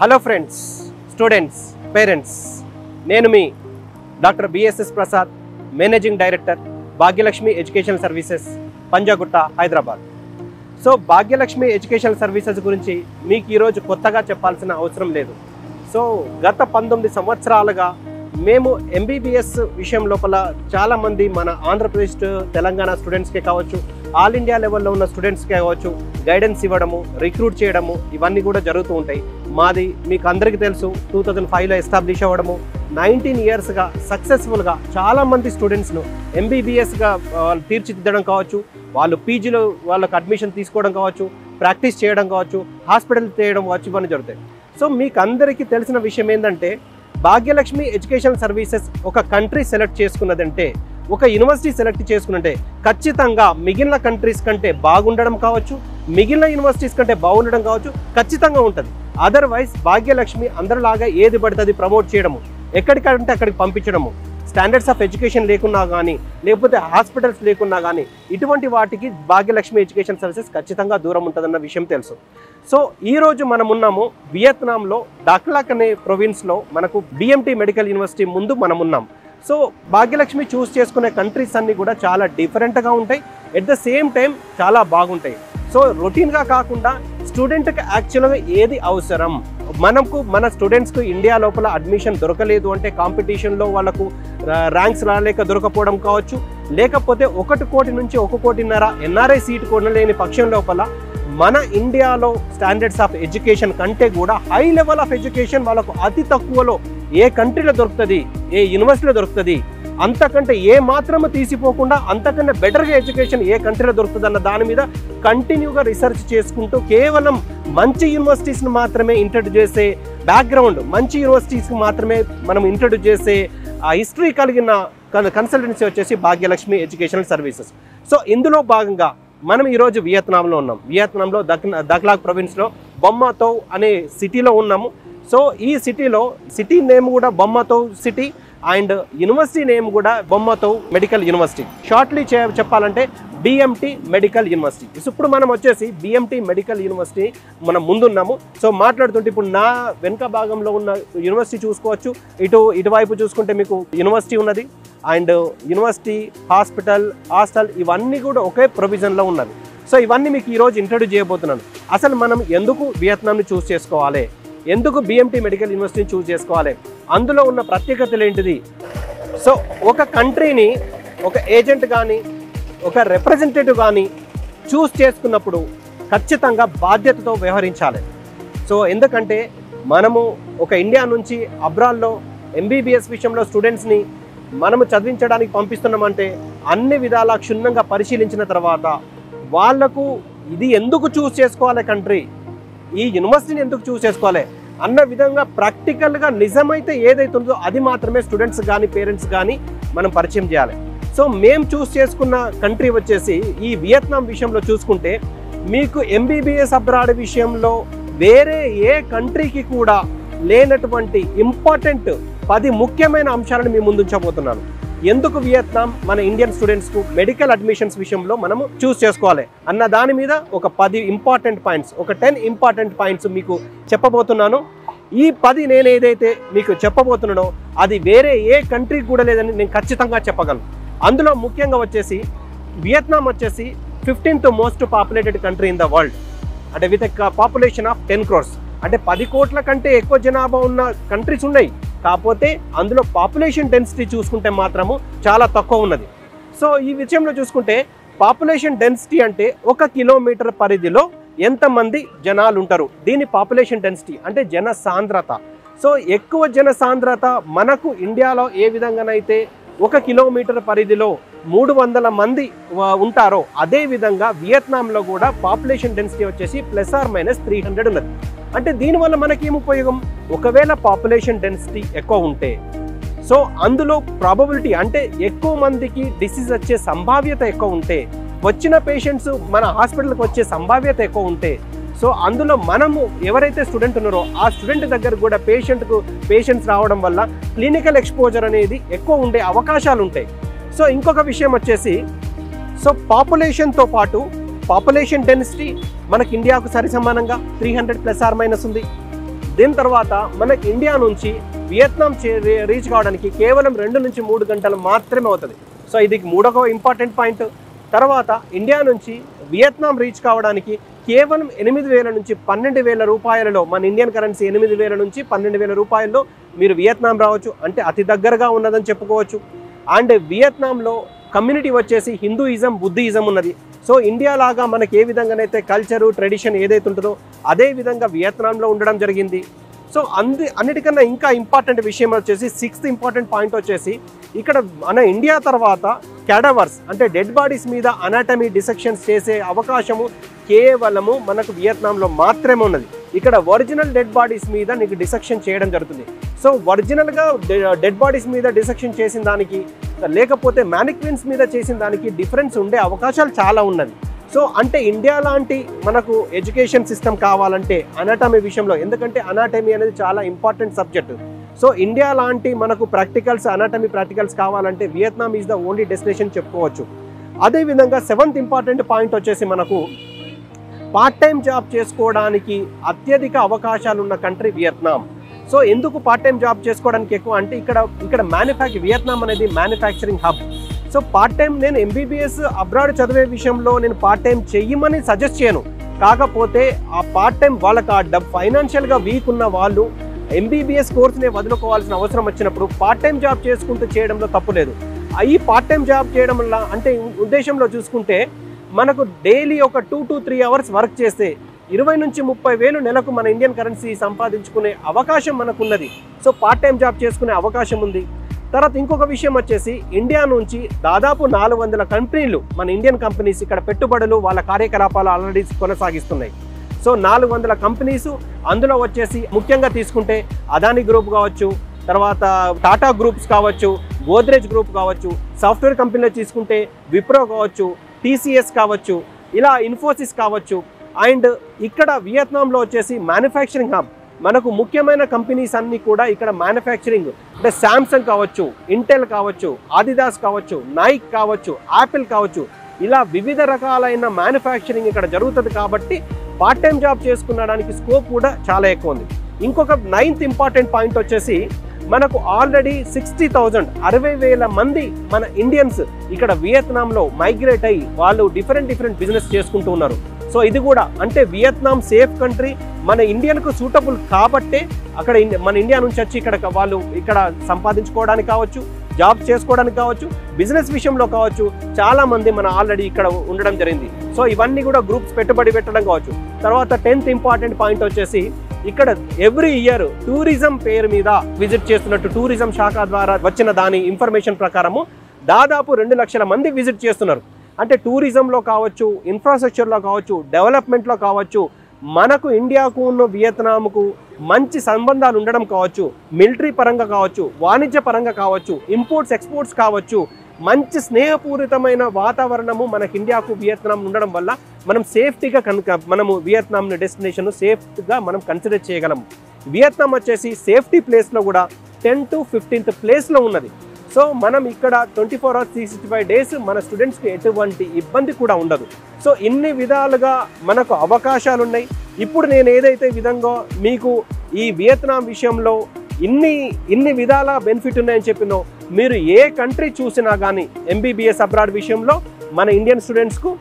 Hello friends, students, parents, నేను మీ doctor BSS Prasad, managing director, Bhagyalakshmi education services, Panjagutta, Hyderabad. So Bhagyalakshmi education services గురించి మీకు ఈరోజు కొత్తగా చెప్పాల్సిన అవసరం లేదు. సో గత 19 సంవత్సరాలుగా మేము ఎంబీబీఎస్ విషయం లోపల చాలామంది మన ఆంధ్రప్రదేశ్ తెలంగాణ స్టూడెంట్స్కే కావచ్చు, ఆల్ ఇండియా లెవెల్లో ఉన్న స్టూడెంట్స్కే కావచ్చు, గైడెన్స్ ఇవ్వడము, రిక్రూట్ చేయడము, ఇవన్నీ కూడా జరుగుతూ ఉంటాయి. మాది మీకు అందరికీ తెలుసు, 2005లో ఎస్టాబ్లిష్ అవ్వడము, 19 ఇయర్స్గా సక్సెస్ఫుల్గా చాలామంది స్టూడెంట్స్ను ఎంబీబీఎస్గా తీర్చిదిద్దడం కావచ్చు, వాళ్ళు పీజీలో వాళ్ళకు అడ్మిషన్ తీసుకోవడం కావచ్చు, ప్రాక్టీస్ చేయడం కావచ్చు, హాస్పిటల్ చేయడం కావచ్చు, ఇవన్నీ జరుగుతాయి. సో మీకు అందరికీ తెలిసిన విషయం ఏంటంటే, భాగ్యలక్ష్మి ఎడ్యుకేషన్ సర్వీసెస్ ఒక కంట్రీ సెలెక్ట్ చేసుకున్నదంటే, ఒక యూనివర్సిటీ సెలెక్ట్ చేసుకున్నట్టే ఖచ్చితంగా మిగిలిన కంట్రీస్ కంటే బాగుండడం కావచ్చు, మిగిలిన యూనివర్సిటీస్ కంటే బాగుండడం కావచ్చు, ఖచ్చితంగా ఉంటుంది. అదర్వైజ్ భాగ్యలక్ష్మి అందరిలాగా ఏది పడుతుంది ప్రమోట్ చేయడము, ఎక్కడికంటే అక్కడికి పంపించడము, స్టాండర్డ్స్ ఆఫ్ ఎడ్యుకేషన్ లేకున్నా కానీ, లేకపోతే హాస్పిటల్స్ లేకున్నా కానీ, ఇటువంటి వాటికి భాగ్యలక్ష్మి ఎడ్యుకేషన్ సర్వీసెస్ ఖచ్చితంగా దూరం ఉంటుందన్న విషయం తెలుసు. సో ఈరోజు మనం ఉన్నాము వియత్నాంలో, డాక్లాక్ అనే ప్రొవిన్స్లో మనకు బిఎంటీ మెడికల్ యూనివర్సిటీ ముందు మనం ఉన్నాం. సో భాగ్యలక్ష్మి చూస్ చేసుకునే కంట్రీస్ అన్నీ కూడా చాలా డిఫరెంట్గా ఉంటాయి, ఎట్ ద సేమ్ టైం చాలా బాగుంటాయి. సో రొటీన్గా కాకుండా స్టూడెంట్కి యాక్చువల్గా ఏది అవసరం, మన స్టూడెంట్స్కు ఇండియా లోపల అడ్మిషన్ దొరకలేదు అంటే కాంపిటీషన్లో వాళ్ళకు ర్యాంక్స్ రాలేక దొరకపోవడం కావచ్చు, లేకపోతే 1 కోటి నుంచి 1.5 కోటి ఎన్ఆర్ఐ సీట్ కొనలేని పక్షం లోపల మన ఇండియాలో స్టాండర్డ్స్ ఆఫ్ ఎడ్యుకేషన్ కంటే కూడా హై లెవెల్ ఆఫ్ ఎడ్యుకేషన్ వాళ్ళకు అతి తక్కువలో ఏ కంట్రీలో దొరుకుతుంది, ఏ యూనివర్సిటీలో దొరుకుతుంది, అంతకంటే ఏ మాత్రము తీసిపోకుండా అంతకన్నా బెటర్గా ఎడ్యుకేషన్ ఏ కంట్రీలో దొరుకుతుంది అన్న దాని మీద కంటిన్యూగా రీసెర్చ్ చేసుకుంటూ కేవలం మంచి యూనివర్సిటీస్ని మాత్రమే ఇంట్రడ్యూస్ చేసే బ్యాక్గ్రౌండ్, మంచి యూనివర్సిటీస్కి మాత్రమే మనం ఇంట్రడ్యూస్ చేసే ఆ హిస్టరీ కలిగిన కన్సల్టెన్సీ వచ్చేసి భాగ్యలక్ష్మి ఎడ్యుకేషనల్ సర్వీసెస్. సో ఇందులో భాగంగా మనం ఈరోజు వియత్నాంలో ఉన్నాం. వియత్నాంలో దక్లాక్ ప్రొవిన్స్లో బొమ్మాతో అనే సిటీలో ఉన్నాము. సో ఈ సిటీ నేమ్ కూడా బొమ్మాతో సిటీ అండ్ యూనివర్సిటీ నేమ్ కూడా బొమ్మాతో మెడికల్ యూనివర్సిటీ. షార్ట్లీ చెప్పాలంటే బిఎంటీ మెడికల్ యూనివర్సిటీ. సో ఇప్పుడు మనం వచ్చేసి బిఎంటీ మెడికల్ యూనివర్సిటీ మనం ముందున్నాము. సో మాట్లాడుతుంటే ఇప్పుడు నా వెనుక భాగంలో ఉన్న యూనివర్సిటీ చూసుకోవచ్చు, ఇటువైపు చూసుకుంటే మీకు యూనివర్సిటీ ఉన్నది అండ్ యూనివర్సిటీ, హాస్టల్ ఇవన్నీ కూడా ఒకే ప్రొవిజన్లో ఉన్నది. సో ఇవన్నీ మీకు ఈరోజు ఇంట్రడ్యూస్ చేయబోతున్నాను. అసలు మనం ఎందుకు వియత్నాంని చూస్ చేసుకోవాలి, ఎందుకు బిఎంటీ మెడికల్ యూనివర్సిటీని చూస్ చేసుకోవాలి, అందులో ఉన్న ప్రత్యేకతలు ఏంటిది. సో ఒక కంట్రీని ఒక ఏజెంట్ కానీ ఒక రిప్రజెంటేటివ్ కానీ చూస్ చేసుకున్నప్పుడు ఖచ్చితంగా బాధ్యతతో వ్యవహరించాలి. సో ఎందుకంటే మనము ఒక ఇండియా నుంచి అబ్రాడ్లో ఎంబీబీఎస్ విషయంలో స్టూడెంట్స్ని మనము చదివించడానికి పంపిస్తున్నామంటే అన్ని విధాలా క్షుణ్ణంగా పరిశీలించిన తర్వాత వాళ్లకు ఇది ఎందుకు చూస్ చేసుకోవాలి, కంట్రీ ఈ యూనివర్సిటీని ఎందుకు చూస్ చేసుకోవాలి అన్న విధంగా ప్రాక్టికల్గా నిజమైతే ఏదైతే ఉందో అది మాత్రమే స్టూడెంట్స్ కానీ పేరెంట్స్ కానీ మనం పరిచయం చేయాలి. సో మేము చూస్ చేసుకున్న కంట్రీ వచ్చేసి ఈ వియత్నాం విషయంలో చూసుకుంటే మీకు ఎంబీబీఎస్ అబ్రాడ్ విషయంలో వేరే ఏ కంట్రీకి కూడా లేనటువంటి ఇంపార్టెంట్ 10 ముఖ్యమైన అంశాలను మీ ముందుంచబోతున్నాను. ఎందుకు వియత్నాం మన ఇండియన్ స్టూడెంట్స్కు మెడికల్ అడ్మిషన్స్ విషయంలో మనము చూస్ చేసుకోవాలి అన్న దాని మీద ఒక 10 ఇంపార్టెంట్ పాయింట్స్, ఒక 10 ఇంపార్టెంట్ పాయింట్స్ మీకు చెప్పబోతున్నాను. ఈ 10 నేను ఏదైతే మీకు చెప్పబోతున్నానో అది వేరే ఏ కంట్రీకి కూడా లేదని నేను ఖచ్చితంగా చెప్పగలను. అందులో ముఖ్యంగా వచ్చేసి వియత్నాం వచ్చేసి 15th most populated country in the world, అంటే విత్ పాపులేషన్ ఆఫ్ 10 crores, అంటే 10 కోట్ల కంటే ఎక్కువ జనాభా ఉన్న కంట్రీస్ ఉన్నాయి. కాకపోతే అందులో పాపులేషన్ డెన్సిటీ చూసుకుంటే మాత్రము చాలా తక్కువ ఉన్నది. సో ఈ విషయంలో చూసుకుంటే పాపులేషన్ డెన్సిటీ అంటే 1 కిలోమీటర్ పరిధిలో ఎంతమంది జనాలు ఉంటారు, దీని పాపులేషన్ డెన్సిటీ అంటే జన సాంద్రత. సో ఎక్కువ జన సాంద్రత మనకు ఇండియాలో ఏ విధంగానైతే 1 కిలోమీటర్ పరిధిలో 300 మంది ఉంటారో అదే విధంగా వియత్నాంలో కూడా పాపులేషన్ డెన్సిటీ వచ్చేసి +or-300 ఉన్నది. అంటే దీనివల్ల మనకేం ఉపయోగం, ఒకవేళ పాపులేషన్ డెన్సిటీ ఎక్కువ ఉంటే సో అందులో ప్రాబబిలిటీ అంటే ఎక్కువ మందికి డిసీజ్ వచ్చే సంభావ్యత ఎక్కువ ఉంటే, వచ్చిన పేషెంట్స్ మన హాస్పిటల్కి వచ్చే సంభావ్యత ఎక్కువ ఉంటే, సో అందులో మనము ఎవరైతే స్టూడెంట్ ఉన్నారో ఆ స్టూడెంట్ దగ్గర కూడా పేషెంట్స్ రావడం వల్ల క్లినికల్ ఎక్స్పోజర్ అనేది ఎక్కువ ఉండే అవకాశాలు ఉంటాయి. సో ఇంకొక విషయం వచ్చేసి సో పాపులేషన్తో పాటు పాపులేషన్ డెన్సిటీ మనకి ఇండియాకు సరి సమానంగా 300 ± ఉంది. దీని తర్వాత మనకి ఇండియా నుంచి వియత్నాం రీచ్ కావడానికి కేవలం 2 నుంచి 3 గంటలు మాత్రమే అవుతుంది. సో ఇది మూడవ ఇంపార్టెంట్ పాయింట్. తర్వాత ఇండియా నుంచి వియత్నాం రీచ్ కావడానికి కేవలం 8,000 నుంచి 12,000 రూపాయలలో, మన ఇండియన్ కరెన్సీ 8,000 నుంచి 12,000 రూపాయల్లో మీరు వియత్నాం రావచ్చు. అంటే అతి దగ్గరగా ఉన్నదని చెప్పుకోవచ్చు. అండ్ వియత్నాంలో కమ్యూనిటీ వచ్చేసి హిందూయిజం, బుద్ధిజం ఉన్నది. సో ఇండియా లాగా మనకి ఏ విధంగానైతే కల్చరు, ట్రెడిషన్ ఏదైతే ఉంటుందో అదే విధంగా వియత్నాంలో ఉండడం జరిగింది. సో అన్నిటికన్నా ఇంకా ఇంపార్టెంట్ విషయం వచ్చేసి 6th ఇంపార్టెంట్ పాయింట్ వచ్చేసి ఇక్కడ మన ఇండియా తర్వాత క్యాడవర్స్ అంటే డెడ్ బాడీస్ మీద అనాటమీ డిసెక్షన్స్ చేసే అవకాశము కేవలము మనకు వియత్నాంలో మాత్రమే ఉన్నది. ఇక్కడ ఒరిజినల్ డెడ్ బాడీస్ మీద నీకు డిసెక్షన్ చేయడం జరుగుతుంది. సో ఒరిజినల్గా డెడ్ బాడీస్ మీద డిసెక్షన్ చేసిన దానికి లేకపోతే మ్యానిక్విన్స్ మీద చేసిన దానికి డిఫరెన్స్ ఉండే అవకాశాలు చాలా ఉన్నది. సో అంటే ఇండియా లాంటి మనకు ఎడ్యుకేషన్ సిస్టమ్ కావాలంటే అనాటమీ విషయంలో, ఎందుకంటే అనాటమీ అనేది చాలా ఇంపార్టెంట్ సబ్జెక్ట్. సో ఇండియా లాంటి మనకు ప్రాక్టికల్స్, అనాటమీ ప్రాక్టికల్స్ కావాలంటే Vietnam is the only destination చెప్పుకోవచ్చు. అదేవిధంగా 7th ఇంపార్టెంట్ పాయింట్ వచ్చేసి మనకు పార్ట్ టైం జాబ్ చేసుకోవడానికి అత్యధిక అవకాశాలు ఉన్న కంట్రీ వియత్నాం. సో ఎందుకు పార్ట్ టైం జాబ్ చేసుకోవడానికి ఎక్కువ అంటే ఇక్కడ వియత్నాం అనేది manufacturing hub. So part time నేను ఎంబీబీఎస్ అబ్రాడ్ చదివే విషయంలో నేను పార్ట్ టైం చెయ్యమని సజెస్ట్ చేయను. కాకపోతే ఆ పార్ట్ టైం వాళ్ళకి ఫైనాన్షియల్గా వీక్ ఉన్న వాళ్ళు ఎంబీబీఎస్ కోర్సునే వదులుకోవాల్సిన అవసరం వచ్చినప్పుడు పార్ట్ టైం జాబ్ చేసుకుంటూ చేయడంలో తప్పు లేదు. ఈ పార్ట్ టైం జాబ్ చేయడం వల్ల అంటే ఉద్దేశంలో చూసుకుంటే మనకు డైలీ ఒక 2 to 3 అవర్స్ వర్క్ చేస్తే 20 నుంచి 30 వేలు నెలకు మన ఇండియన్ కరెన్సీ సంపాదించుకునే అవకాశం మనకున్నది. సో పార్ట్ టైం జాబ్ చేసుకునే అవకాశం ఉంది. తర్వాత ఇంకొక విషయం వచ్చేసి ఇండియా నుంచి దాదాపు 400 కంపెనీలు, మన ఇండియన్ కంపెనీస్ ఇక్కడ పెట్టుబడులు, వాళ్ళ కార్యకలాపాలు ఆల్రెడీ కొనసాగిస్తున్నాయి. సో 400 కంపెనీస్, అందులో వచ్చేసి ముఖ్యంగా తీసుకుంటే అదానీ గ్రూప్ కావచ్చు, తర్వాత టాటా గ్రూప్స్ కావచ్చు, గోద్రేజ్ గ్రూప్ కావచ్చు, సాఫ్ట్వేర్ కంపెనీలో తీసుకుంటే విప్రో కావచ్చు, టీసీఎస్ కావచ్చు, ఇలా ఇన్ఫోసిస్ కావచ్చు. అండ్ ఇక్కడ వియత్నాంలో వచ్చేసి మ్యానుఫ్యాక్చరింగ్ హబ్. మనకు ముఖ్యమైన కంపెనీస్ అన్నీ కూడా ఇక్కడ మ్యానుఫ్యాక్చరింగ్ అంటే శాంసంగ్ కావచ్చు, ఇంటెల్ కావచ్చు, ఆదిదాస్ కావచ్చు, నైక్ కావచ్చు, యాపిల్ కావచ్చు, ఇలా వివిధ రకాలైన మ్యానుఫ్యాక్చరింగ్ ఇక్కడ జరుగుతుంది. కాబట్టి పార్ట్ టైం జాబ్ చేసుకునడానికి స్కోప్ కూడా చాలా ఎక్కువ ఉంది. ఇంకొక 9th ఇంపార్టెంట్ పాయింట్ వచ్చేసి మనకు ఆల్రెడీ 60,000 మంది మన ఇండియన్స్ ఇక్కడ వియత్నాంలో మైగ్రేట్ అయ్యి వాళ్ళు డిఫరెంట్ బిజినెస్ చేసుకుంటూ ఉన్నారు. సో ఇది కూడా అంటే వియత్నాం సేఫ్ కంట్రీ, మన ఇండియన్కు సూటబుల్ కాబట్టే అక్కడ మన ఇండియా నుంచి వచ్చి వాళ్ళు ఇక్కడ సంపాదించుకోవడానికి కావచ్చు, జాబ్ చేసుకోవడానికి కావచ్చు, బిజినెస్ విషయంలో కావచ్చు, చాలా మంది మన ఆల్రెడీ ఇక్కడ ఉండడం జరిగింది. సో ఇవన్నీ కూడా గ్రూప్స్ పెట్టుబడి పెట్టడం కావచ్చు. తర్వాత 10th ఇంపార్టెంట్ పాయింట్ వచ్చేసి ఇక్కడ ఎవ్రీ ఇయర్ టూరిజం పేరు మీద విజిట్ చేస్తున్నట్టు టూరిజం శాఖ ద్వారా వచ్చిన దాని ఇన్ఫర్మేషన్ ప్రకారము దాదాపు 2 లక్షల మంది విజిట్ చేస్తున్నారు. అంటే టూరిజంలో కావచ్చు, ఇన్ఫ్రాస్ట్రక్చర్లో కావచ్చు, డెవలప్మెంట్లో కావచ్చు, మనకు ఇండియాకు ఉన్న వియత్నాంకు మంచి సంబంధాలు ఉండడం కావచ్చు, మిలిటరీ పరంగా కావచ్చు, వాణిజ్య పరంగా కావచ్చు, ఇంపోర్ట్స్ ఎక్స్పోర్ట్స్ కావచ్చు, మంచి స్నేహపూరితమైన వాతావరణము మనకు ఇండియాకు వియత్నాం ఉండడం వల్ల మనం సేఫ్టీగా మనము వియత్నాం డెస్టినేషన్ సేఫ్గా మనం కన్సిడర్ చేయగలము. వియత్నాం వచ్చేసి సేఫ్టీ ప్లేస్లో కూడా 10 to 15th ప్లేస్లో ఉన్నది. సో మనం ఇక్కడ 24 hours 365 days మన స్టూడెంట్స్కి ఎటువంటి ఇబ్బంది కూడా ఉండదు. సో ఇన్ని విధాలుగా మనకు అవకాశాలు ఉన్నాయి. ఇప్పుడు నేను ఏదైతే విధంగా మీకు ఈ వియత్నాం విషయంలో ఇన్ని విధాల బెనిఫిట్ ఉన్నాయని చెప్పినో, మీరు ఏ కంట్రీ చూసినా కానీ ఎంబీబీఎస్ అబ్రాడ్ విషయంలో మన ఇండియన్ స్టూడెంట్స్కు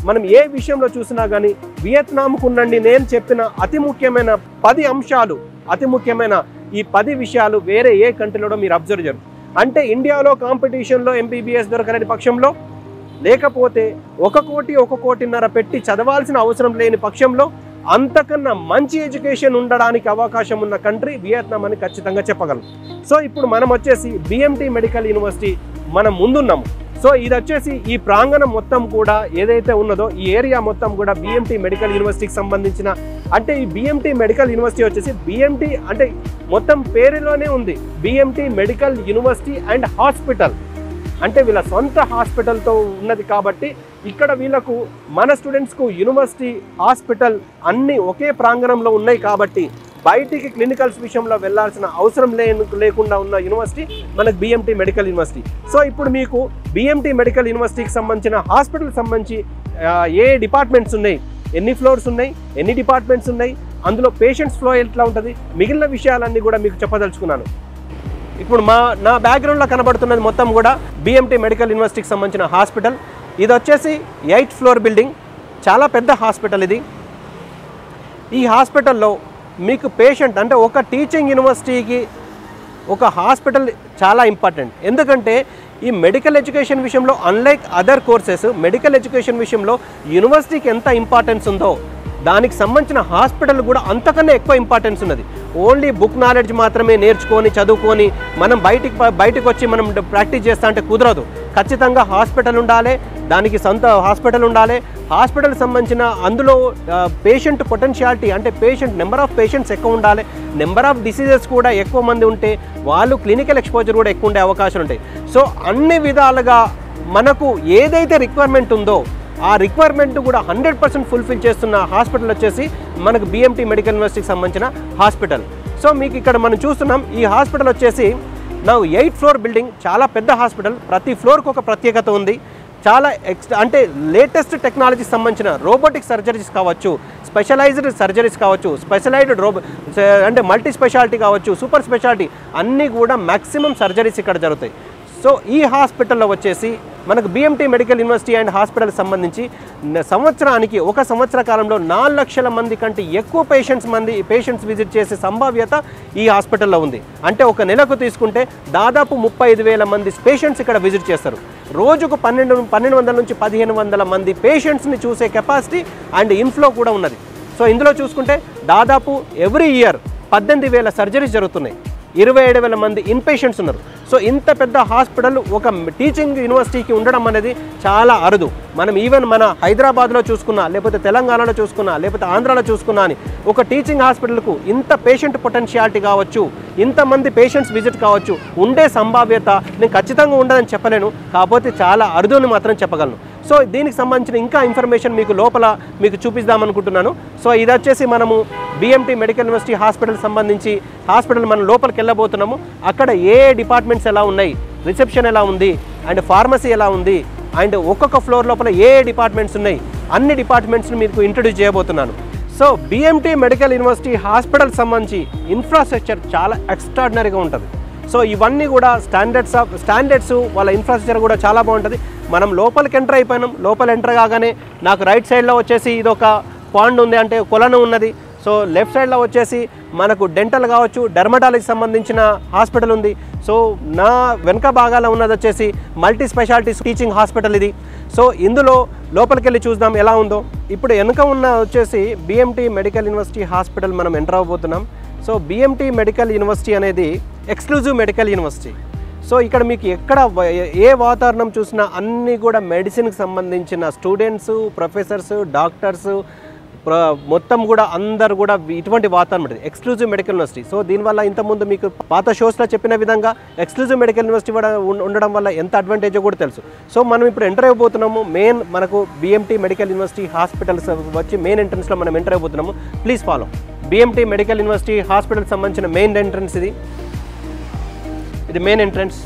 మనం ఏ విషయంలో చూసినా కానీ వియత్నాంకు ఉండండి. నేను చెప్పిన అతి ముఖ్యమైన 10 అంశాలు, అతి ముఖ్యమైన ఈ 10 విషయాలు వేరే ఏ కంట్రీలో మీరు అబ్జర్వ్ చేయరు. అంటే ఇండియాలో కాంపిటీషన్లో ఎంబీబీఎస్ దొరకలేని పక్షంలో, లేకపోతే 1 కోటి 1 కోటిన్నర పెట్టి చదవాల్సిన అవసరం లేని పక్షంలో అంతకన్నా మంచి ఎడ్యుకేషన్ ఉండడానికి అవకాశం ఉన్న కంట్రీ వియత్నాం అని ఖచ్చితంగా చెప్పగలం. సో ఇప్పుడు మనం వచ్చేసి బిఎంటీ మెడికల్ యూనివర్సిటీ మనం ముందున్నాము. సో ఇది వచ్చేసి ఈ ప్రాంగణం మొత్తం కూడా ఏదైతే ఉన్నదో ఈ ఏరియా మొత్తం కూడా బిఎంటీ మెడికల్ యూనివర్సిటీకి సంబంధించిన, అంటే ఈ బిఎంటీ మెడికల్ యూనివర్సిటీ వచ్చేసి బిఎంటీ అంటే మొత్తం పేరులోనే ఉంది, BMT medical university and hospital. అంటే వీళ్ళ సొంత హాస్పిటల్తో ఉన్నది కాబట్టి ఇక్కడ వీళ్ళకు మన స్టూడెంట్స్కు యూనివర్సిటీ, హాస్పిటల్ అన్నీ ఒకే ప్రాంగణంలో ఉన్నాయి కాబట్టి బయటికి క్లినికల్స్ విషయంలో వెళ్ళాల్సిన అవసరం లేకుండా ఉన్న యూనివర్సిటీ మనకు బిఎంటీ మెడికల్ యూనివర్సిటీ. సో ఇప్పుడు మీకు బిఎంటీ మెడికల్ యూనివర్సిటీకి సంబంధించిన హాస్పిటల్కి సంబంధించి ఏ డిపార్ట్మెంట్స్ ఉన్నాయి, ఎన్ని ఫ్లోర్స్ ఉన్నాయి, ఎన్ని డిపార్ట్మెంట్స్ ఉన్నాయి, అందులో పేషెంట్స్ ఫ్లో ఎట్లా ఉంటుంది, మిగిలిన విషయాలన్నీ కూడా మీకు చెప్పదలుచుకున్నాను. ఇప్పుడు నా బ్యాక్గ్రౌండ్లో కనబడుతున్నది మొత్తం కూడా BMT మెడికల్ యూనివర్సిటీకి సంబంధించిన హాస్పిటల్. ఇది వచ్చేసి 8th ఫ్లోర్ బిల్డింగ్, చాలా పెద్ద హాస్పిటల్ ఇది. ఈ హాస్పిటల్లో మీకు పేషెంట్ అంటే ఒక టీచింగ్ యూనివర్సిటీకి ఒక హాస్పిటల్ చాలా ఇంపార్టెంట్. ఎందుకంటే ఈ మెడికల్ ఎడ్యుకేషన్ విషయంలో unlike other courses, medical education విషయంలో యూనివర్సిటీకి ఎంత ఇంపార్టెన్స్ ఉందో దానికి సంబంధించిన హాస్పిటల్ కూడా అంతకన్నా ఎక్కువ ఇంపార్టెన్స్ ఉన్నది. ఓన్లీ బుక్ నాలెడ్జ్ మాత్రమే నేర్చుకొని చదువుకొని మనం బయటకు వచ్చి మనం ప్రాక్టీస్ చేస్తా అంటే కుదరదు. ఖచ్చితంగా హాస్పిటల్ ఉండాలి, దానికి సొంత హాస్పిటల్ ఉండాలి. హాస్పిటల్ సంబంధించిన అందులో పేషెంట్ పొటెన్షియాలిటీ అంటే నెంబర్ ఆఫ్ పేషెంట్స్ ఎక్కువ ఉండాలి, నెంబర్ ఆఫ్ డిసీజెస్ కూడా ఎక్కువ మంది ఉంటే వాళ్ళు క్లినికల్ ఎక్స్పోజర్ కూడా ఎక్కువ ఉండే అవకాశాలు ఉంటాయి. సో అన్ని విధాలుగా మనకు ఏదైతే రిక్వైర్మెంట్ ఉందో ఆ రిక్వైర్మెంట్ కూడా 100% ఫుల్ఫిల్ చేస్తున్న హాస్పిటల్ వచ్చేసి మనకు BMT మెడికల్ యూనివర్సిటీకి సంబంధించిన హాస్పిటల్. సో మీకు ఇక్కడ మనం చూస్తున్నాం ఈ హాస్పిటల్ వచ్చేసి 8th ఫ్లోర్ బిల్డింగ్, చాలా పెద్ద హాస్పిటల్. ప్రతి ఫ్లోర్కి ఒక ప్రత్యేకత ఉంది. చాలా అంటే లేటెస్ట్ టెక్నాలజీకి సంబంధించిన రోబోటిక్ సర్జరీస్ కావచ్చు, స్పెషలైజ్డ్ సర్జరీస్ కావచ్చు, స్పెషలైజ్డ్ అంటే మల్టీ స్పెషాలిటీ కావచ్చు, సూపర్ స్పెషాలిటీ అన్నీ కూడా మ్యాక్సిమం సర్జరీస్ ఇక్కడ జరుగుతాయి. సో ఈ హాస్పిటల్లో వచ్చేసి మనకు BMT medical university and hospital సంబంధించి సంవత్సరానికి ఒక సంవత్సర కాలంలో 4 లక్షల మంది కంటే ఎక్కువ పేషెంట్స్ విజిట్ చేసే సంభావ్యత ఈ హాస్పిటల్లో ఉంది. అంటే ఒక నెలకు తీసుకుంటే దాదాపు 35,000 మంది పేషెంట్స్ ఇక్కడ విజిట్ చేస్తారు. రోజుకు 1200 నుంచి 1500 మంది పేషెంట్స్ని చూసే కెపాసిటీ అండ్ ఇన్ఫ్లో కూడా ఉన్నది. సో ఇందులో చూసుకుంటే దాదాపు ఎవ్రీ ఇయర్ 18,000 సర్జరీస్ జరుగుతున్నాయి, 27,000 మంది ఇన్పేషెంట్స్ ఉన్నారు. సో ఇంత పెద్ద హాస్పిటల్ ఒక టీచింగ్ యూనివర్సిటీకి ఉండడం అనేది చాలా అరుదు. మనం ఈవెన్ మన హైదరాబాద్లో చూసుకున్నా, లేకపోతే తెలంగాణలో చూసుకున్నా, లేకపోతే ఆంధ్రాలో చూసుకున్నా అని ఒక టీచింగ్ హాస్పిటల్కు ఇంత పేషెంట్ పొటెన్షియాలిటీ కావచ్చు, ఇంతమంది పేషెంట్స్ విజిట్ కావచ్చు ఉండే సంభావ్యత నేను ఖచ్చితంగా ఉండదని చెప్పలేను, కాకపోతే చాలా అరుదు అని మాత్రం చెప్పగలను. సో దీనికి సంబంధించిన ఇంకా ఇన్ఫర్మేషన్ మీకు లోపల మీకు చూపిద్దామనుకుంటున్నాను. సో ఇది వచ్చేసి మనము BMT మెడికల్ యూనివర్సిటీ హాస్పిటల్ సంబంధించి హాస్పిటల్ మనం లోపలికి వెళ్ళబోతున్నాము. అక్కడ ఏ డిపార్ట్మెంట్స్ ఎలా ఉన్నాయి, రిసెప్షన్ ఎలా ఉంది, అండ్ ఫార్మసీ ఎలా ఉంది, అండ్ ఒక్కొక్క ఫ్లోర్ లోపల ఏ డిపార్ట్మెంట్స్ ఉన్నాయి, అన్ని డిపార్ట్మెంట్స్ని మీకు ఇంట్రడ్యూస్ చేయబోతున్నాను. So BMT medical university hospital సంబంధించి ఇన్ఫ్రాస్ట్రక్చర్ చాలా ఎక్స్ట్రాడినరీగా ఉంటుంది. సో ఇవన్నీ కూడా స్టాండర్డ్స్ వాళ్ళ ఇన్ఫ్రాస్ట్రక్చర్ కూడా చాలా బాగుంటుంది. మనం లోపలికి ఎంటర్ అయిపోయినాం. లోపల ఎంటర్ కాగానే నాకు రైట్ సైడ్లో వచ్చేసి ఇది ఒక పాండ్ ఉంది, అంటే కొలను ఉన్నది. సో లెఫ్ట్ సైడ్లో వచ్చేసి మనకు డెంటల్ కావచ్చు, డెర్మటాలజీ సంబంధించిన హాస్పిటల్ ఉంది. సో నా వెనక భాగాల్లో ఉన్నది వచ్చేసి మల్టీ స్పెషాలిటీ టీచింగ్ హాస్పిటల్ ఇది. సో ఇందులో లోపలికి వెళ్ళి చూద్దాం ఎలా ఉందో. ఇప్పుడు వెనుక ఉన్న వచ్చేసి BMT మెడికల్ యూనివర్సిటీ హాస్పిటల్ మనం ఎంటర్ అవ్వబోతున్నాం. సో BMT మెడికల్ యూనివర్సిటీ అనేది ఎక్స్క్లూజివ్ మెడికల్ యూనివర్సిటీ. సో ఇక్కడ మీకు ఎక్కడ ఏ వాతావరణం చూసినా అన్నీ కూడా మెడిసిన్కి సంబంధించిన స్టూడెంట్స్, ప్రొఫెసర్స్, డాక్టర్స్ మొత్తం కూడా అందరు కూడా ఇటువంటి వాతావరణం ఉంటుంది ఎక్స్క్లూజివ్ మెడికల్ యూనివర్సిటీ. సో దీనివల్ల ఇంతకుముందు మీకు పాత షోస్లో చెప్పిన విధంగా ఎక్స్క్లూజివ్ మెడికల్ యూనివర్సిటీ ఉండడం వల్ల ఎంత అడ్వాంటేజో కూడా తెలుసు. సో మనం ఇప్పుడు ఎంటర్ అయిపోతున్నాము. మనకు BMT మెడికల్ యూనివర్సిటీ హాస్పిటల్స్ వచ్చి మెయిన్ ఎంట్రన్స్లో మనం ఎంటర్ అయిపోతున్నాము. Please follow. BMT medical university hospital సంబంధించిన మెయిన్ ఎంట్రన్స్ ఇది మెయిన్ ఎంట్రన్స్.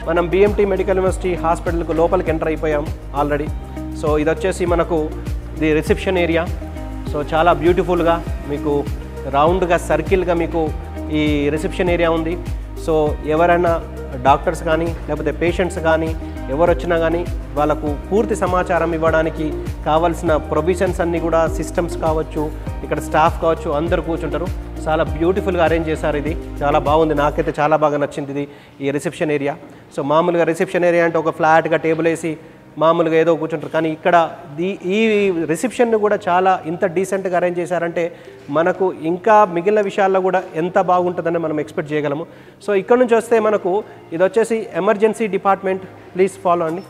మనం BMT మెడికల్ యూనివర్సిటీ హాస్పిటల్కు లోపలికి ఎంటర్ అయిపోయాం ఆల్రెడీ. సో ఇది వచ్చేసి మనకు ఇది రిసెప్షన్ ఏరియా. సో చాలా బ్యూటిఫుల్గా మీకు రౌండ్గా సర్కిల్గా మీకు ఈ రిసెప్షన్ ఏరియా ఉంది. సో ఎవరైనా డాక్టర్స్ కానీ లేకపోతే పేషెంట్స్ కానీ ఎవరు వచ్చినా కానీ వాళ్ళకు పూర్తి సమాచారం ఇవ్వడానికి కావాల్సిన ప్రొవిజన్స్ అన్నీ కూడా సిస్టమ్స్ కావచ్చు, ఇక్కడ స్టాఫ్ కావచ్చు, అందరూ కూర్చుంటారు. చాలా బ్యూటిఫుల్గా అరేంజ్ చేశారు. ఇది చాలా బాగుంది, నాకైతే చాలా బాగా నచ్చింది ఇది ఈ రిసెప్షన్ ఏరియా. సో మామూలుగా రిసెప్షన్ ఏరియా అంటే ఒక ఫ్లాట్గా టేబుల్ వేసి మామూలుగా ఏదో కూర్చుంటారు, కానీ ఇక్కడ ఈ రిసెప్షన్ని కూడా చాలా ఇంత డీసెంట్గా అరేంజ్ చేశారంటే మనకు ఇంకా మిగిలిన విషయాల్లో కూడా ఎంత బాగుంటుందని మనం ఎక్స్పెక్ట్ చేయగలము. సో ఇక్కడ నుంచి వస్తే మనకు ఇది వచ్చేసి ఎమర్జెన్సీ డిపార్ట్మెంట్. ప్లీజ్ ఫాలో అండి.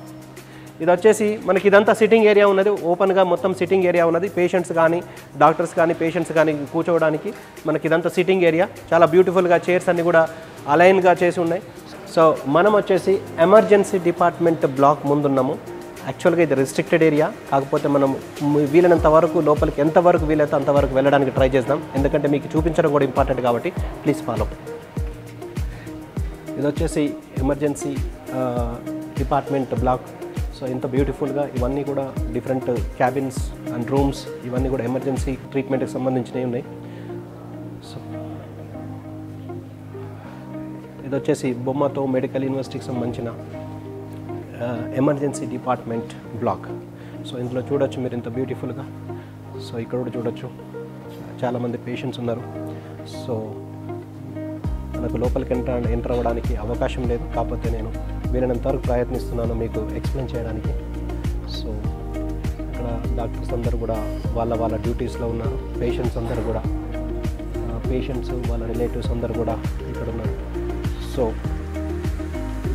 ఇది వచ్చేసి మనకి ఇదంతా సిట్టింగ్ ఏరియా ఉన్నది, ఓపెన్గా మొత్తం సిట్టింగ్ ఏరియా ఉన్నది. పేషెంట్స్ కానీ డాక్టర్స్ కానీ పేషెంట్స్ కానీ కూర్చోవడానికి మనకి ఇదంతా సిట్టింగ్ ఏరియా. చాలా బ్యూటిఫుల్గా చైర్స్ అన్నీ కూడా అలైన్గా చేసి ఉన్నాయి. సో మనం వచ్చేసి ఎమర్జెన్సీ డిపార్ట్మెంట్ బ్లాక్ ముందున్నాము. యాక్చువల్గా ఇది రిస్ట్రిక్టెడ్ ఏరియా, కాకపోతే మనం వీలైనంత వరకు లోపలికి ఎంతవరకు వీలైతే అంతవరకు వెళ్ళడానికి ట్రై చేద్దాం, ఎందుకంటే మీకు చూపించడం కూడా ఇంపార్టెంట్ కాబట్టి. Please follow. ఇది వచ్చేసి ఎమర్జెన్సీ డిపార్ట్మెంట్ బ్లాక్. సో ఇంత బ్యూటిఫుల్గా ఇవన్నీ కూడా డిఫరెంట్ క్యాబిన్స్ అండ్ రూమ్స్ ఇవన్నీ కూడా ఎమర్జెన్సీ ట్రీట్మెంట్కి సంబంధించినవి ఉన్నాయి. సో ఇది వచ్చేసి బొమ్మతో మెడికల్ యూనివర్సిటీకి సంబంధించిన ఎమర్జెన్సీ డిపార్ట్మెంట్ బ్లాక్. సో ఇందులో చూడొచ్చు మీరు ఇంత బ్యూటిఫుల్గా. సో ఇక్కడ కూడా చూడొచ్చు చాలామంది పేషెంట్స్ ఉన్నారు. సో మనకు లోపలికి ఎంటర్ అవ్వడానికి అవకాశం లేదు, కాకపోతే నేను వీలైనంత వరకు ప్రయత్నిస్తున్నాను మీకు ఎక్స్ప్లెయిన్ చేయడానికి. సో ఇక్కడ డాక్టర్స్ అందరూ కూడా వాళ్ళ డ్యూటీస్లో ఉన్నారు. పేషెంట్స్ అందరూ కూడా పేషెంట్స్ వాళ్ళ రిలేటివ్స్ అందరూ కూడా ఇక్కడ ఉన్నారు. సో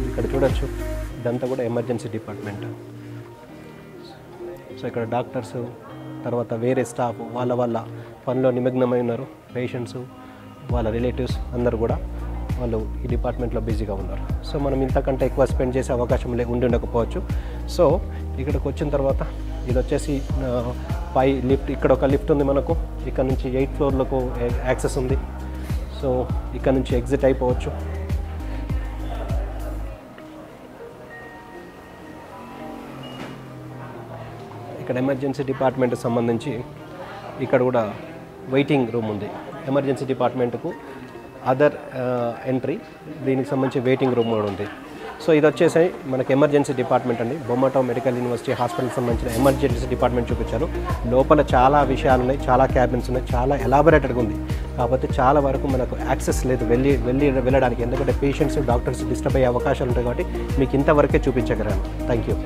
ఇక్కడ చూడొచ్చు ఇదంతా కూడా ఎమర్జెన్సీ డిపార్ట్మెంట్. సో ఇక్కడ డాక్టర్స్ తర్వాత వేరే స్టాఫ్ వాళ్ళ పనిలో నిమగ్నమై ఉన్నారు. పేషెంట్స్ వాళ్ళ రిలేటివ్స్ అందరూ కూడా వాళ్ళు ఈ డిపార్ట్మెంట్లో బిజీగా ఉన్నారు. సో మనం ఇంతకంటే ఎక్కువ స్పెండ్ చేసే అవకాశం ఉండకపోవచ్చు. సో ఇక్కడికి వచ్చిన తర్వాత ఇది వచ్చేసి పై లిఫ్ట్, ఇక్కడ ఒక లిఫ్ట్ ఉంది మనకు. ఇక్కడ నుంచి 8th ఫ్లోర్లకు యాక్సెస్ ఉంది. సో ఇక్కడ నుంచి ఎగ్జిట్ అయిపోవచ్చు. ఇక్కడ ఎమర్జెన్సీ డిపార్ట్మెంట్కి సంబంధించి ఇక్కడ కూడా వెయిటింగ్ రూమ్ ఉంది. ఎమర్జెన్సీ డిపార్ట్మెంట్కు అదర్ ఎంట్రీ, దీనికి సంబంధించి వెయిటింగ్ రూమ్ కూడా ఉంది. సో ఇది వచ్చేసి మనకి ఎమర్జెన్సీ డిపార్ట్మెంట్ అండి. బొమ్మటో మెడికల్ యూనివర్సిటీ హాస్పిటల్కి సంబంధించిన ఎమర్జెన్సీ డిపార్ట్మెంట్ చూపించారు. లోపల చాలా విషయాలు ఉన్నాయి, చాలా క్యాబిన్స్ ఉన్నాయి, చాలా ఎలాబొరేటెడ్గా ఉంది. కాకపోతే చాలా వరకు మనకు యాక్సెస్ లేదు వెళ్ళడానికి, ఎందుకంటే పేషెంట్స్ డాక్టర్స్ డిస్టర్బ్ అయ్యే అవకాశాలు ఉంటాయి. కాబట్టి మీకు ఇంతవరకే చూపించగలను. Thank you.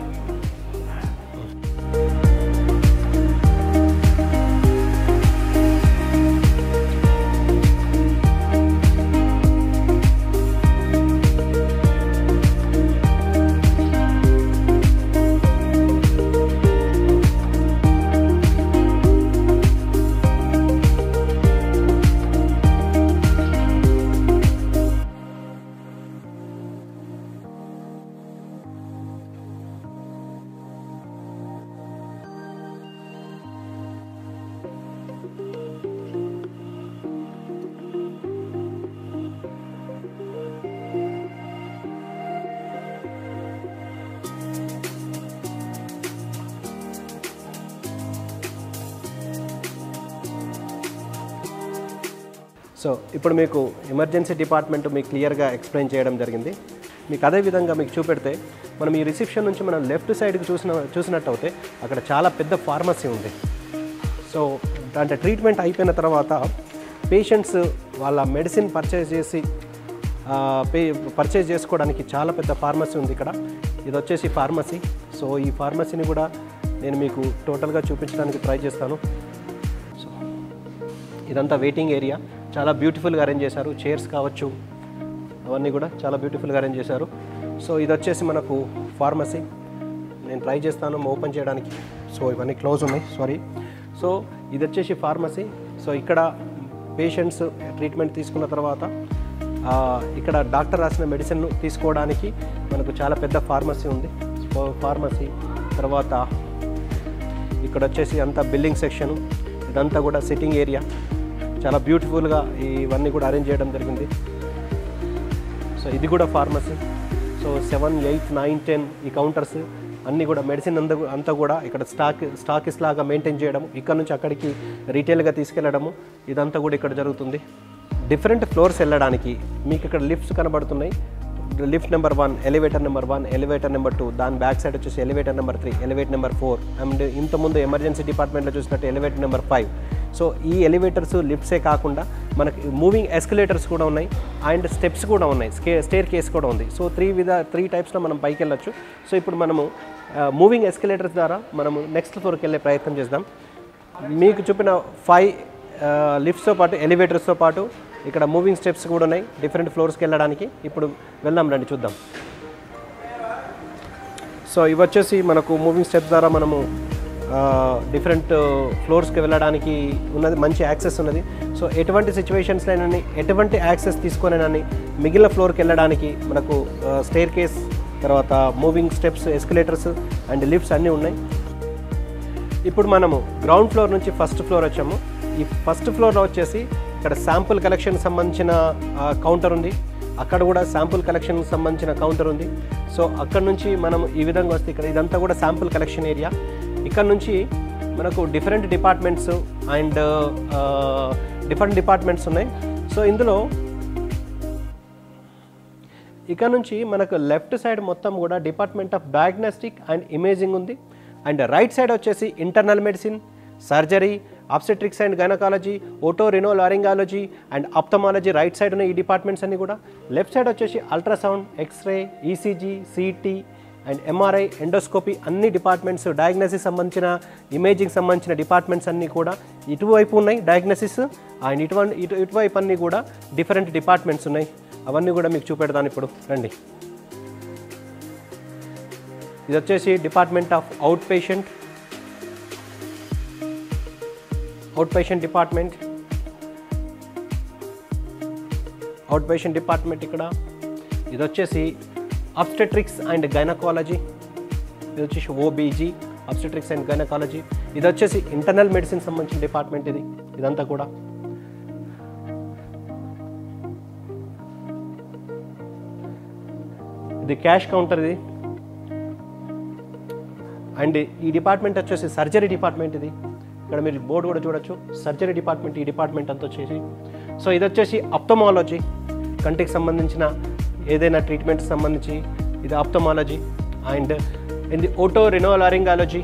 సో ఇప్పుడు మీకు ఎమర్జెన్సీ డిపార్ట్మెంట్ మీకు క్లియర్గా ఎక్స్ప్లెయిన్ చేయడం జరిగింది. మీకు అదేవిధంగా మీకు చూపెడితే మనం ఈ రిసెప్షన్ నుంచి మనం లెఫ్ట్ సైడ్కి చూసినట్టయితే అక్కడ చాలా పెద్ద ఫార్మసీ ఉంది. సో అంటే ట్రీట్మెంట్ అయిపోయిన తర్వాత పేషెంట్స్ వాళ్ళ మెడిసిన్ పర్చేజ్ చేసుకోవడానికి చాలా పెద్ద ఫార్మసీ ఉంది ఇక్కడ. ఇది వచ్చేసి ఫార్మసీ. సో ఈ ఫార్మసీని కూడా నేను మీకు టోటల్గా చూపించడానికి ట్రై చేస్తాను. సో ఇదంతా వెయిటింగ్ ఏరియా, చాలా బ్యూటిఫుల్గా అరేంజ్ చేశారు. చైర్స్ కావచ్చు అవన్నీ కూడా చాలా బ్యూటిఫుల్గా అరేంజ్ చేశారు. సో ఇది వచ్చేసి మనకు ఫార్మసీ. నేను ట్రై చేస్తాను ఓపెన్ చేయడానికి. సో ఇవన్నీ క్లోజ్ ఉన్నాయి, సారీ. సో ఇది వచ్చేసి ఫార్మసీ. సో ఇక్కడ పేషెంట్స్ ట్రీట్మెంట్ తీసుకున్న తర్వాత ఇక్కడ డాక్టర్ రాసిన మెడిసిన్ తీసుకోవడానికి మనకు చాలా పెద్ద ఫార్మసీ ఉంది. ఫార్మసీ తర్వాత ఇక్కడ వచ్చేసి అంతా బిల్లింగ్ సెక్షను, ఇదంతా కూడా సిట్టింగ్ ఏరియా. చాలా బ్యూటిఫుల్గా ఇవన్నీ కూడా అరేంజ్ చేయడం జరిగింది. సో ఇది కూడా ఫార్మసీ. సో 7, 8, 9, 10 ఈ కౌంటర్స్ అన్నీ కూడా మెడిసిన్ అంతా కూడా ఇక్కడ స్టాకిస్ లాగా మెయింటైన్ చేయడము, ఇక్కడ నుంచి అక్కడికి రీటైల్గా తీసుకెళ్ళడము, ఇదంతా కూడా ఇక్కడ జరుగుతుంది. డిఫరెంట్ ఫ్లోర్స్ వెళ్ళడానికి మీకు ఇక్కడ లిఫ్ట్స్ కనబడుతున్నాయి. Lift number 1, elevator number 1, elevator number 2, దాని బ్యాక్ సైడ్ వచ్చేసి elevator number 3, elevator number 4 and ఇంతకుముందు ఎమర్జెన్సీ డిపార్ట్మెంట్లో చూసినట్టు ఎలివేటర్ నెంబర్ 5. సో ఈ ఎలివేటర్స్ లిఫ్ట్సే కాకుండా మనకి మూవింగ్ ఎస్కలేటర్స్ కూడా ఉన్నాయి అండ్ స్టెప్స్ కూడా ఉన్నాయి, స్టేర్ కేస్ కూడా ఉంది. సో 3 టైప్స్లో మనం పైకి వెళ్ళొచ్చు. సో ఇప్పుడు మనము మూవింగ్ ఎస్కలేటర్స్ ద్వారా మనము నెక్స్ట్ ఫ్లోర్కి వెళ్ళే ప్రయత్నం చేద్దాం. మీకు చూపిన 5 లిఫ్ట్స్తో పాటు ఎలివేటర్స్తో పాటు ఇక్కడ మూవింగ్ స్టెప్స్ కూడా ఉన్నాయి డిఫరెంట్ ఫ్లోర్స్కి వెళ్ళడానికి. ఇప్పుడు వెళ్దాం రండి, చూద్దాం. సో ఇవి వచ్చేసి మనకు మూవింగ్ స్టెప్స్ ద్వారా మనము డిఫరెంట్ ఫ్లోర్స్కి వెళ్ళడానికి ఉన్నది, మంచి యాక్సెస్ ఉన్నది. సో ఎటువంటి సిచ్యువేషన్స్లోనని ఎటువంటి యాక్సెస్ తీసుకొనేనని మిగిలిన ఫ్లోర్కి వెళ్ళడానికి మనకు స్టేర్ కేస్, తర్వాత moving steps, escalators and lifts అన్నీ ఉన్నాయి. ఇప్పుడు మనము గ్రౌండ్ ఫ్లోర్ నుంచి ఫస్ట్ ఫ్లోర్ వచ్చాము. ఈ ఫస్ట్ ఫ్లోర్లో వచ్చేసి ఇక్కడ శాంపుల్ కలెక్షన్ సంబంధించిన కౌంటర్ ఉంది. అక్కడ కూడా శాంపుల్ కలెక్షన్కి సంబంధించిన కౌంటర్ ఉంది. సో అక్కడ నుంచి మనం ఈ విధంగా వస్తే ఇక్కడ ఇదంతా కూడా శాంపుల్ కలెక్షన్ ఏరియా. ఇక్కడ నుంచి మనకు different departments and different departments ఉన్నాయి. సో ఇందులో ఇక్కడ నుంచి మనకు లెఫ్ట్ సైడ్ మొత్తం కూడా department of diagnostic and imaging ఉంది. అండ్ రైట్ సైడ్ వచ్చేసి internal medicine, surgery, obstetrics and gynaecology, otorhinolaryngology and ophthalmology right side ఉన్న ఈ డిపార్ట్మెంట్స్ అన్నీ కూడా. లెఫ్ట్ సైడ్ వచ్చేసి ultrasound, X ray, ECG, CT and MRI, endoscopy అన్ని డిపార్ట్మెంట్స్, డయాగ్నోసిస్ సంబంధించిన, imaging సంబంధించిన డిపార్ట్మెంట్స్ అన్నీ కూడా ఇటువైపు ఉన్నాయి. డయాగ్నోసిస్ అండ్ ఇటువైపు అన్నీ కూడా డిఫరెంట్ డిపార్ట్మెంట్స్ ఉన్నాయి. అవన్నీ కూడా మీకు చూపెడతాను ఇప్పుడు, రండి. ఇది వచ్చేసి department of out patient department. Out patient department ఇక్కడ. ఇది వచ్చేసి ఆబ్స్టెట్రిక్స్ అండ్ గైనకాలజీ. ఇది వచ్చేసి ఓబీజీ, ఆబ్స్టెట్రిక్స్ అండ్ గైనకాలజీ. ఇది వచ్చేసి ఇంటర్నల్ మెడిసిన్ సంబంధించిన డిపార్ట్మెంట్ ఇది. ఇదంతా కూడా ఇది క్యాష్ కౌంటర్ ఇది. అండ్ ఈ డిపార్ట్మెంట్ వచ్చేసి సర్జరీ డిపార్ట్మెంట్ ఇది. ఇక్కడ మీరు బోర్డు కూడా చూడొచ్చు, సర్జరీ డిపార్ట్మెంట్. ఈ డిపార్ట్మెంట్ అంతా వచ్చేసి, సో ఇది వచ్చేసి ఆప్థమాలజీ, కంటికి సంబంధించిన ఏదైనా ట్రీట్మెంట్ సంబంధించి ఇది ఆప్థమాలజీ. అండ్ ఇది ఓటోరినోలారింగాలజీ,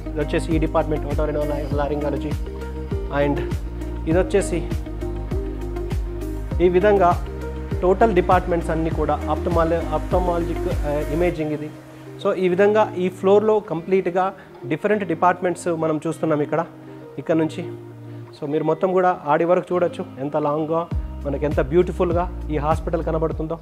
ఇది వచ్చేసి ఈ డిపార్ట్మెంట్ ఓటోరినోలారింగాలజీ. అండ్ ఇది వచ్చేసి ఈ విధంగా టోటల్ డిపార్ట్మెంట్స్ అన్నీ కూడా ఆప్థమాలజిక్ ఇమేజింగ్ ఇది. సో ఈ విధంగా ఈ ఫ్లోర్లో కంప్లీట్గా డిఫరెంట్ డిపార్ట్మెంట్స్ మనం చూస్తున్నాం ఇక్కడ నుంచి. సో మీరు మొత్తం కూడా ఆడి వరకు చూడొచ్చు ఎంత లాంగ్గా, మనకి ఎంత బ్యూటిఫుల్గా ఈ హాస్పిటల్ కనబడుతుందో.